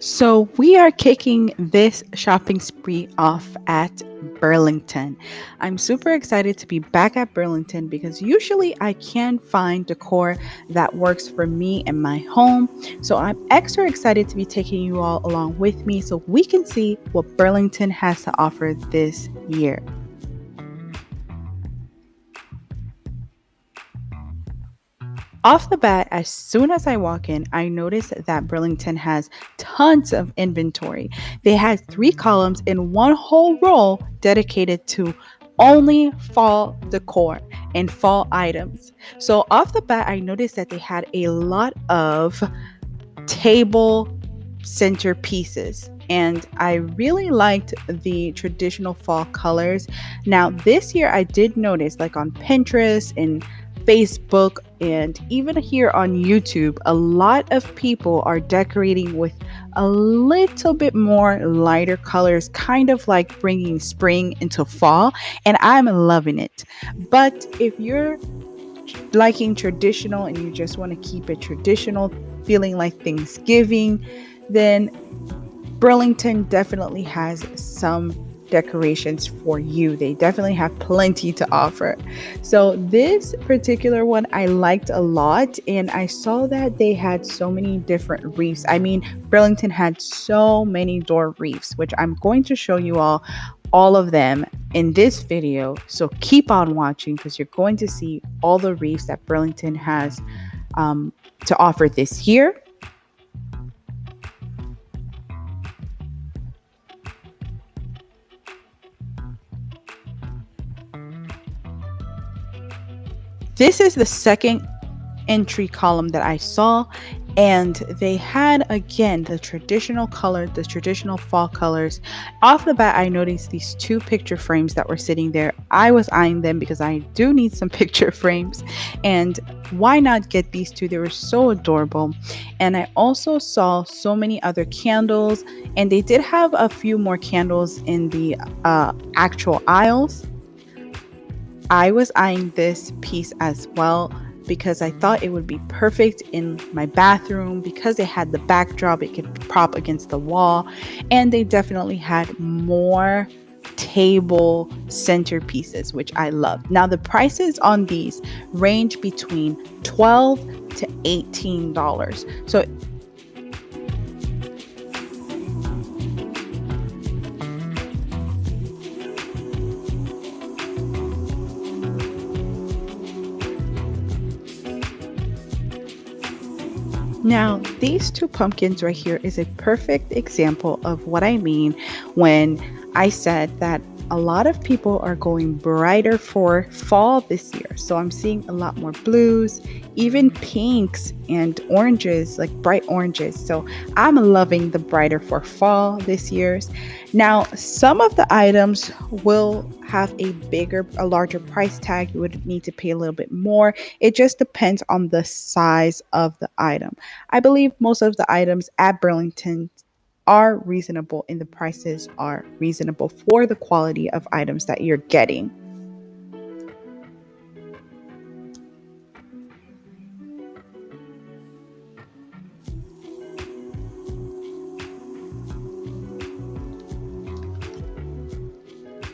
So, we are kicking this shopping spree off at Burlington. I'm super excited to be back at Burlington because usually I can find decor that works for me and my home. So, I'm extra excited to be taking you all along with me so we can see what Burlington has to offer this year. Off the bat, as soon as I walk in, I notice that Burlington has tons of inventory. They had three columns in one whole row dedicated to only fall decor and fall items. So, off the bat, I noticed that they had a lot of table centerpieces. And I really liked the traditional fall colors. Now, this year I did notice, like on Pinterest and Facebook, and even here on YouTube, a lot of people are decorating with a little bit more lighter colors, kind of like bringing spring into fall. And I'm loving it. But if you're liking traditional and you just want to keep it traditional, feeling like Thanksgiving, then Burlington definitely has some decorations for you. They definitely have plenty to offer. So this particular one I liked a lot, and I saw that they had so many different wreaths. I mean, Burlington had so many door wreaths, which I'm going to show you all of them in this video. So keep on watching because you're going to see all the wreaths that Burlington has to offer this year. This is the second entry column that I saw, and they had again the traditional color, the traditional fall colors. Off the bat, I noticed these two picture frames that were sitting there. I was eyeing them because I do need some picture frames, and why not get these two? They were so adorable. And I also saw so many other candles, and they did have a few more candles in the actual aisles. I was eyeing this piece as well because I thought it would be perfect in my bathroom because it had the backdrop, it could prop against the wall, and they definitely had more table centerpieces, which I love. Now, the prices on these range between $12 to $18. So now, these two pumpkins right here is a perfect example of what I mean when I said that a lot of people are going brighter for fall this year. So I'm seeing a lot more blues, even pinks and oranges, like bright oranges. So I'm loving the brighter for fall this year's. Now, some of the items will have a larger price tag. You would need to pay a little bit more. It just depends on the size of the item. I believe most of the items at Burlington are reasonable and the prices are reasonable for the quality of items that you're getting.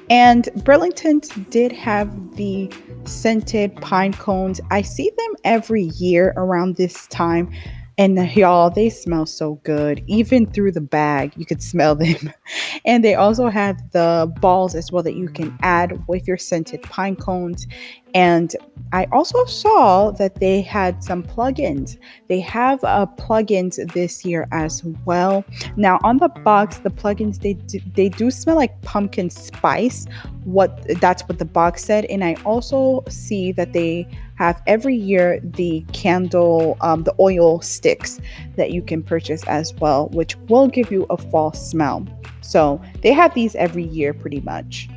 And Burlington did have the scented pine cones. I see them every year around this time. And y'all, they smell so good. Even through the bag, you could smell them. And they also have the balls as well that you can add with your scented pine cones. And I also saw that they had some plugins. They have plugins this year as well. Now on the box, the plugins they do smell like pumpkin spice. That's what the box said. And I also see that they have every year the candle, the oil sticks that you can purchase as well, which will give you a fall smell. So they have these every year pretty much.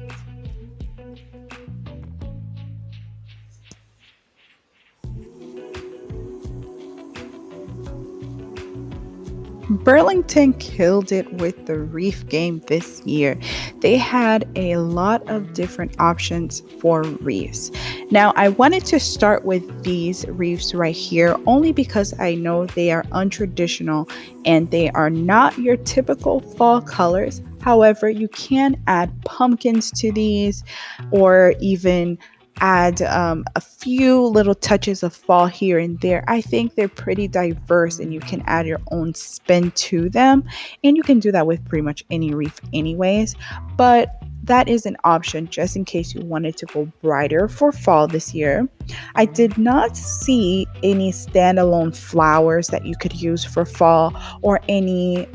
Burlington killed it with the reef game this year. They had a lot of different options for reefs. Now, I wanted to start with these reefs right here only because I know they are untraditional and they are not your typical fall colors. However, you can add pumpkins to these or even add a few little touches of fall here and there. I think they're pretty diverse and you can add your own spin to them. And you can do that with pretty much any reef, anyways. But that is an option just in case you wanted to go brighter for fall this year. I did not see any standalone flowers that you could use for fall or any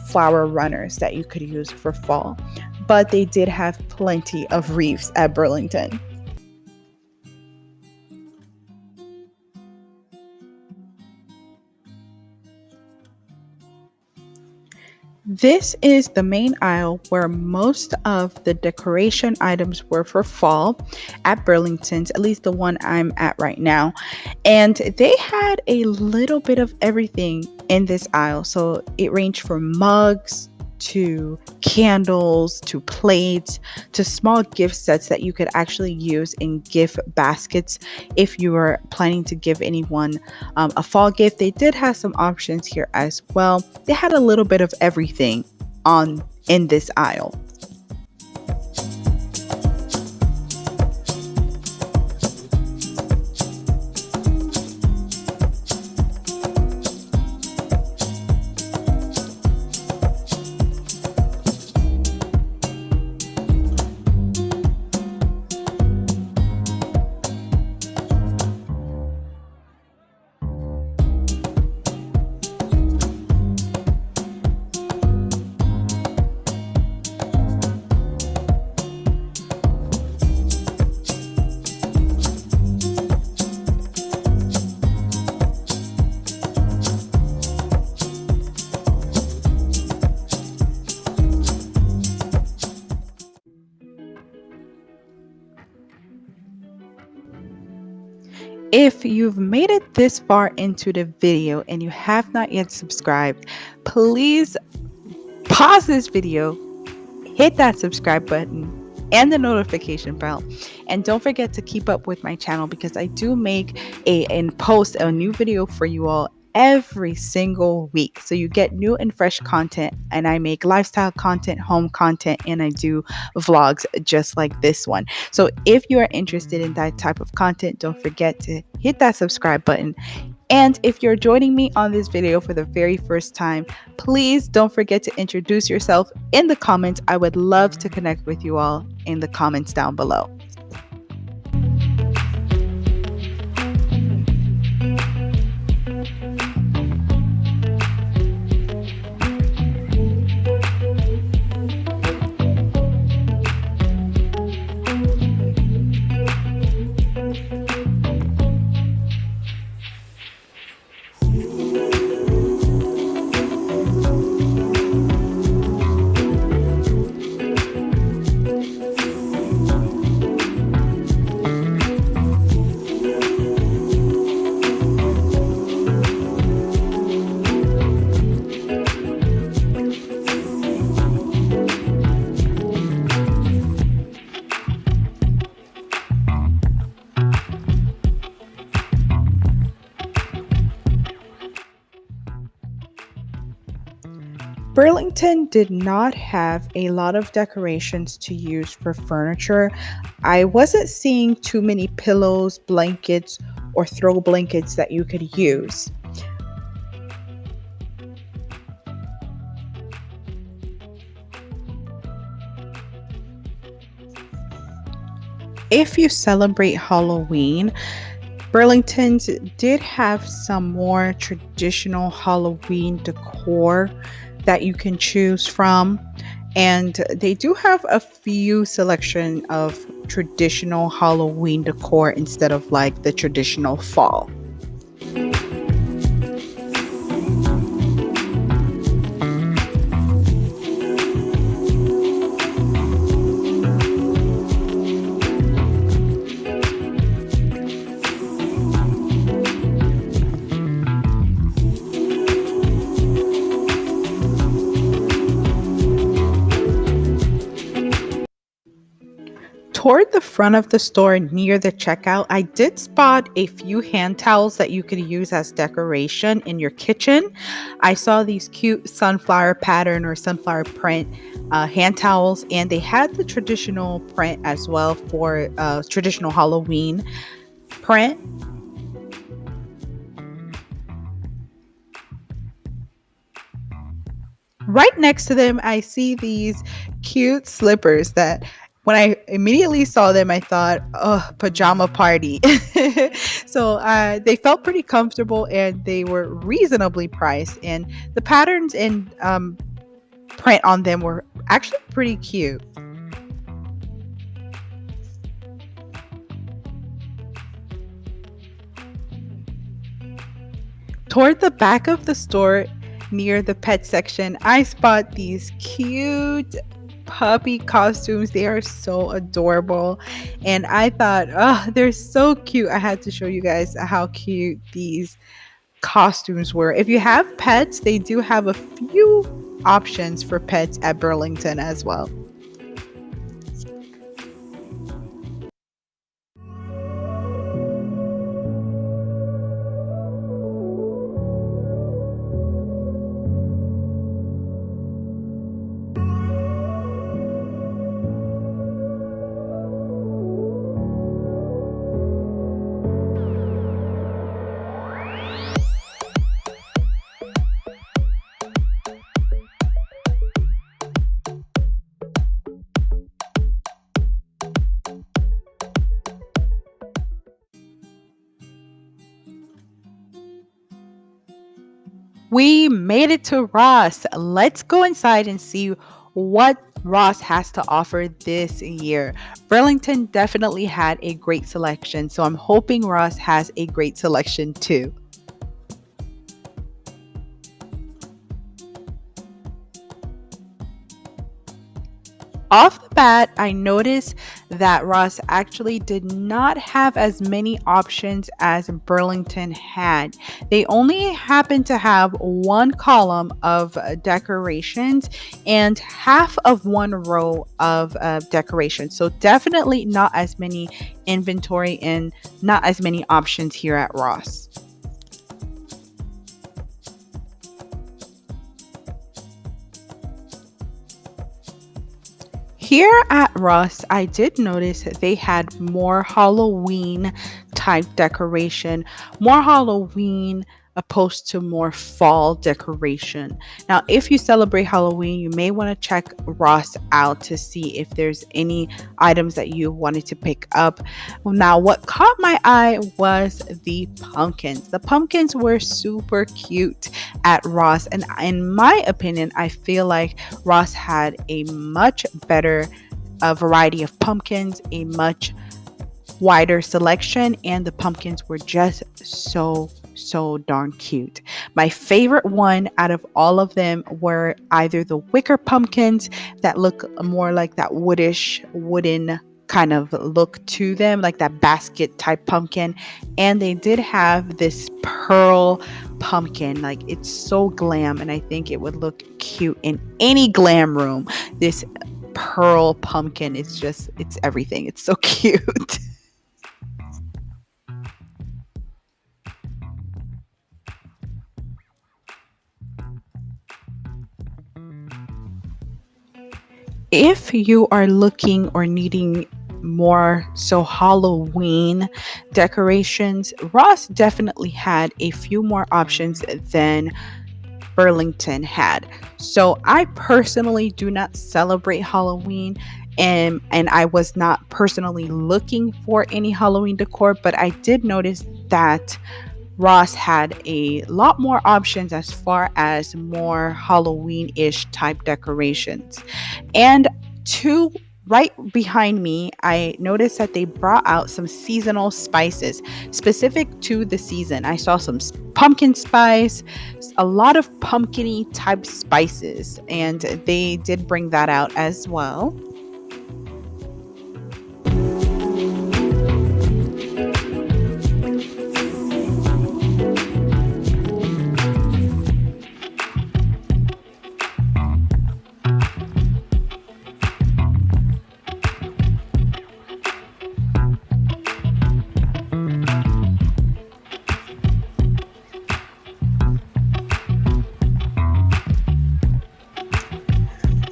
flower runners that you could use for fall. But they did have plenty of reefs at Burlington. This is the main aisle where most of the decoration items were for fall at Burlington's, at least the one I'm at right now. And they had a little bit of everything in this aisle. So it ranged from mugs to candles to plates to small gift sets that you could actually use in gift baskets if you were planning to give anyone a fall gift. They did have some options here as well. They had a little bit of everything on in this aisle. If you've made it this far into the video and you have not yet subscribed, please pause this video, hit that subscribe button and the notification bell. And don't forget to keep up with my channel because I do make and post a new video for you all every single week. So you get new and fresh content, and I make lifestyle content, home content, and I do vlogs just like this one. So if you are interested in that type of content, don't forget to hit that subscribe button. And if you're joining me on this video for the very first time, please don't forget to introduce yourself in the comments. I would love to connect with you all in the comments down below. Burlington did not have a lot of decorations to use for furniture. I wasn't seeing too many pillows, blankets, or throw blankets that you could use. If you celebrate Halloween, Burlington's did have some more traditional Halloween decor that you can choose from, and they do have a few selection of traditional Halloween decor instead of like the traditional fall. Toward the front of the store near the checkout, I did spot a few hand towels that you could use as decoration in your kitchen. I saw these cute sunflower pattern or sunflower print hand towels, and they had the traditional print as well for traditional Halloween print. Right next to them, I see these cute slippers that when I immediately saw them, I thought, oh, pajama party. So they felt pretty comfortable and they were reasonably priced. And the patterns and print on them were actually pretty cute. Toward the back of the store, near the pet section, I spot these cute puppy costumes. They are so adorable. And I thought, oh, they're so cute. I had to show you guys how cute these costumes were. If you have pets, they do have a few options for pets at Burlington as well. We made it to Ross. Let's go inside and see what Ross has to offer this year. Burlington definitely had a great selection, so I'm hoping Ross has a great selection too. Off the bat, I noticed that Ross actually did not have as many options as Burlington had. They only happened to have one column of decorations and half of one row of decorations. So, definitely not as many inventory and not as many options here at Ross. Here at Ross, I did notice that they had more Halloween type decoration, more Halloween opposed to more fall decoration. Now, if you celebrate Halloween, you may want to check Ross out to see if there's any items that you wanted to pick up. Now, what caught my eye was the pumpkins. The pumpkins were super cute at Ross, and in my opinion, I feel like Ross had a much better variety of pumpkins, a much wider selection, and the pumpkins were just so darn cute. My favorite one out of all of them were either the wicker pumpkins that look more like that wooden kind of look to them, like that basket type pumpkin, and they did have this pearl pumpkin. Like, it's so glam, and I think it would look cute in any glam room. This pearl pumpkin, it's everything. It's so cute. If you are looking or needing more so Halloween decorations, Ross definitely had a few more options than Burlington had. So I personally do not celebrate Halloween, and I was not personally looking for any Halloween decor, but I did notice that Ross had a lot more options as far as more Halloween-ish type decorations. And two right behind me, I noticed that they brought out some seasonal spices specific to the season. I saw some pumpkin spice, a lot of pumpkiny type spices, and they did bring that out as well.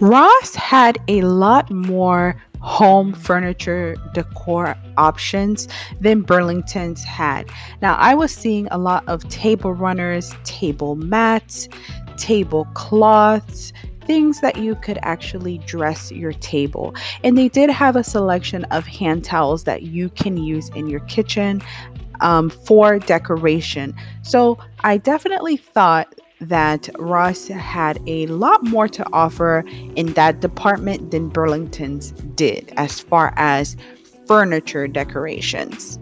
Ross had a lot more home furniture decor options than Burlington's had. Now, I was seeing a lot of table runners, table mats, tablecloths, things that you could actually dress your table. And they did have a selection of hand towels that you can use in your kitchen for decoration. So I definitely thought that Ross had a lot more to offer in that department than Burlington's did as far as furniture decorations.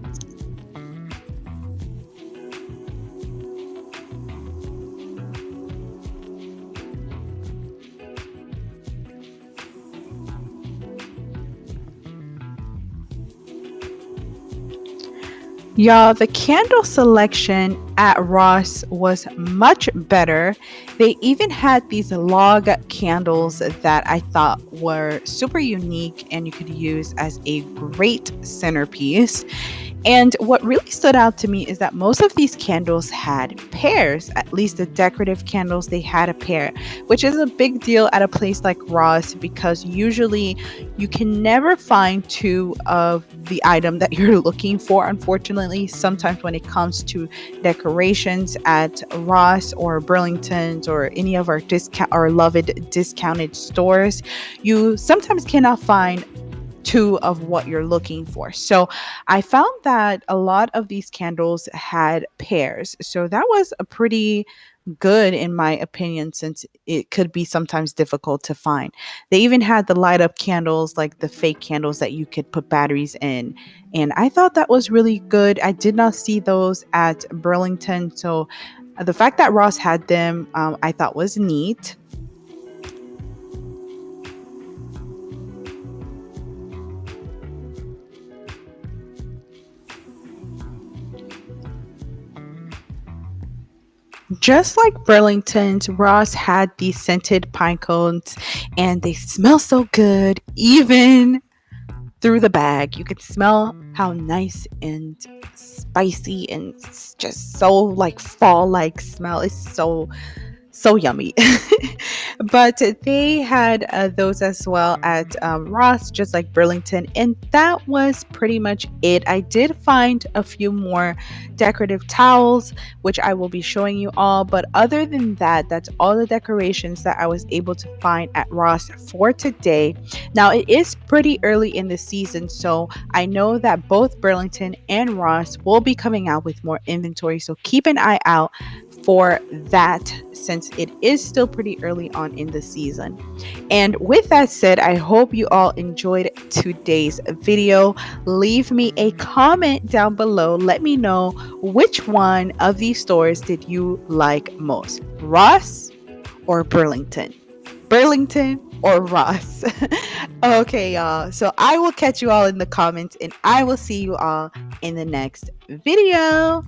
Y'all, the candle selection at Ross was much better. They even had these log candles that I thought were super unique and you could use as a great centerpiece. And what really stood out to me is that most of these candles had pairs, at least the decorative candles, they had a pair, which is a big deal at a place like Ross because usually you can never find two of the item that you're looking for. Unfortunately, sometimes when it comes to decorations at Ross or Burlington's or any of our discount or loved discounted stores, you sometimes cannot find two of what you're looking for. So I found that a lot of these candles had pairs. So that was a pretty good in my opinion since it could be sometimes difficult to find. They even had the light up candles like the fake candles that you could put batteries in. And I thought that was really good. I did not see those at Burlington. So the fact that Ross had them, I thought was neat. Just like Burlington's, Ross had these scented pine cones and they smell so good, even through the bag. You could smell how nice and spicy and just so like fall like smell. It's so yummy. But they had those as well at Ross, just like Burlington, and that was pretty much it. I did find a few more decorative towels, which I will be showing you all, but other than that, that's all the decorations that I was able to find at Ross for today. Now, it is pretty early in the season, so I know that both Burlington and Ross will be coming out with more inventory, so keep an eye out for that since it is still pretty early on in the season. And with that said, I hope you all enjoyed today's video. Leave me a comment down below. Let me know which one of these stores did you like most, Ross or Burlington? Burlington or Ross? Okay, y'all. So I will catch you all in the comments and I will see you all in the next video.